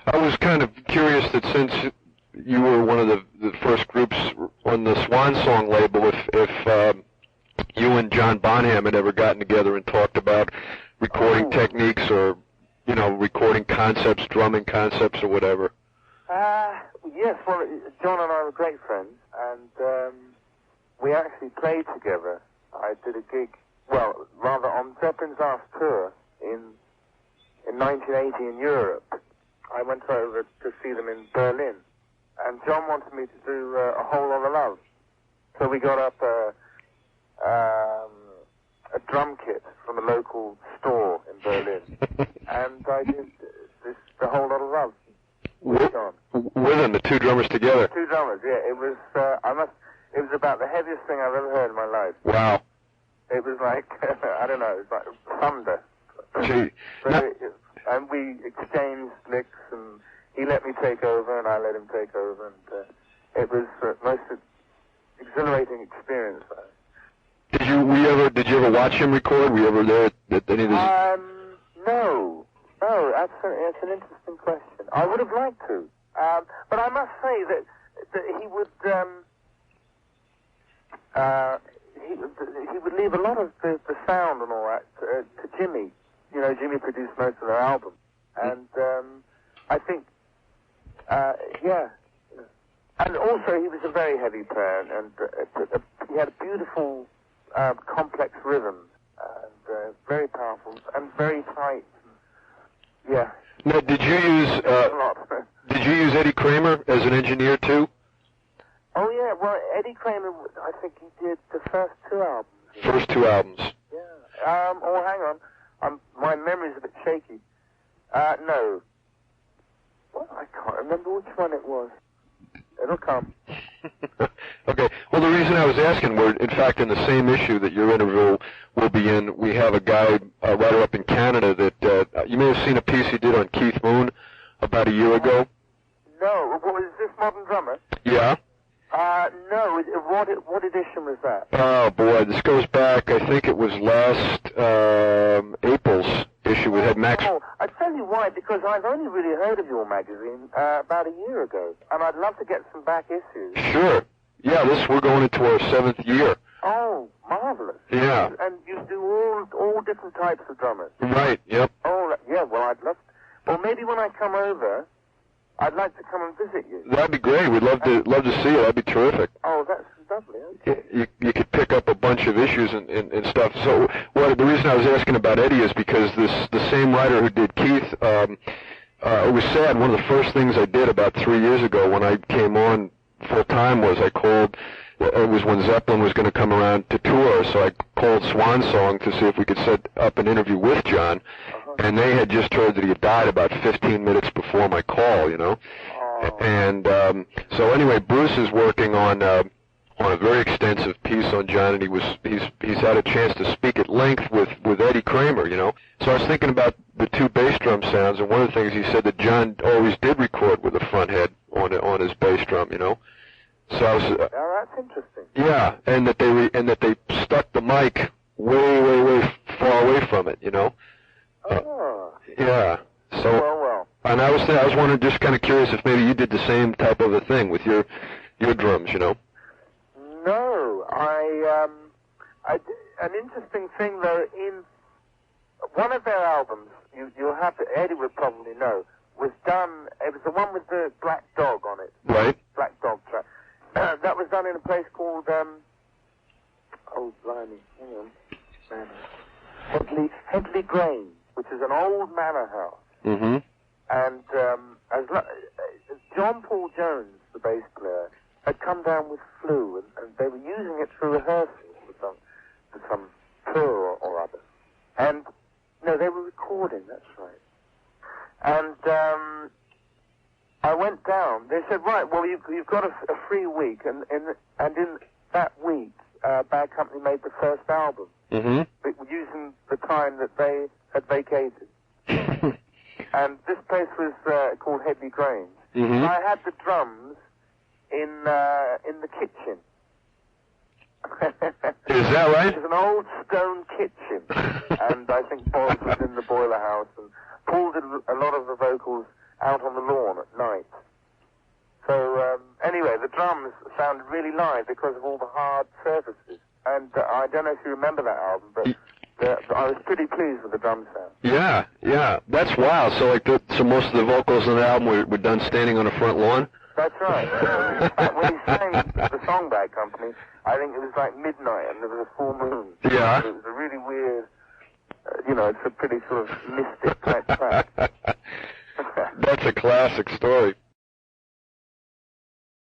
I was kind of curious that since you were one of the first groups on the Swan Song label, if you and John Bonham had ever gotten together and talked about recording techniques or, you know, recording concepts, drumming concepts or whatever. Yes, well, John and I were great friends, and we actually played together. I did a gig, well, rather on Zeppelin's last tour in 1980 in Europe. I went over to see them in Berlin, and John wanted me to do A Whole Lotta Love. So we got up a drum kit from a local store in Berlin, and I did The Whole Lotta Love with John. With them, the two drummers together? Two drummers, yeah. It was, it was about the heaviest thing I've ever heard in my life. Wow. It was like, I don't know, it was like thunder. Gee. And we exchanged licks, and he let me take over, and I let him take over, and it was the most exhilarating experience. Did you ever watch him record? Were you ever there at any of his... No, that's an interesting question. I would have liked to, but I must say that he would he would leave a lot of the sound and all that to Jimmy. You know, Jimmy produced most of their albums, and I think, yeah. And also, he was a very heavy player, and he had a beautiful, complex rhythm, and very powerful and very tight. Yeah. Now, did you use Eddie Kramer as an engineer too? Oh yeah. Well, Eddie Kramer, I think he did the first two albums. First two albums. Yeah. Oh, hang on. My memory's a bit shaky. No. Well, I can't remember which one it was. It'll come. Okay. Well, the reason I was asking, we're in fact in the same issue that your interview will be in. We have a guy, a writer up in Canada that you may have seen a piece he did on Keith Moon about a year ago. No. What, is this Modern Drummer? Yeah. No. What edition was that? Oh boy, this goes back. I think it was last April's issue. It had Max. Oh, I tell you why, because I've only really heard of your magazine about a year ago, and I'd love to get some back issues. Sure. Yeah, we're going into our 7th year. Oh, marvelous. Yeah. And you do all different types of drummers. Right. Yep. Oh, yeah. Well, I'd love. Well, maybe when I come over, I'd like to come and visit you. That'd be great. We'd love to see you. That'd be terrific. Oh, that's lovely. Okay. You could pick up a bunch of issues and stuff. So, well, the reason I was asking about Eddie is because the same writer who did Keith, it was sad. One of the first things I did about 3 years ago when I came on full time was I called. It was when Zeppelin was going to come around to tour, so I called Swan Song to see if we could set up an interview with John. And they had just heard that he had died about 15 minutes before my call, you know. Oh. And so anyway, Bruce is working on a very extensive piece on John, and he's had a chance to speak at length with Eddie Kramer, you know. So I was thinking about the two bass drum sounds, and one of the things he said that John always did record with a front head on his bass drum, you know. So I was. Now that's interesting. Yeah, and that they stuck the mic way far away from it, you know. Oh. Yeah. So. Well. And I was wondering, just kind of curious if maybe you did the same type of a thing with your drums, you know. No, an interesting thing though, in one of their albums, you'll have to, Eddie would probably know, was done. It was the one with the black dog on it. Right. Black dog track. That was done in a place called oh blimey, hang on, Headley Grange, which is an old manor house. Mm-hmm. And John Paul Jones, the bass player, had come down with flu, and they were using it for rehearsals for some tour or other. And no, they were recording. That's right. And I went down. They said, right, well, you've got a free week, and in that week, Bad Company made the first album, using the time that they had vacated. And this place was called Headley Grange. And I had the drums in the kitchen. Is that right? It was an old stone kitchen, and I think Bob was in the boiler house and pulled a lot of the vocals out on the lawn at night. So anyway, the drums sounded really live because of all the hard surfaces. And I don't know if you remember that album, but I was pretty pleased with the drum sound. Yeah, that's wild. So so most of the vocals on the album were done standing on the front lawn? That's right. In fact, when he sang the song Bad Company, I think it was like midnight and there was a full moon. Yeah. It was a really weird, it's a pretty sort of mystic type track. That's a classic story.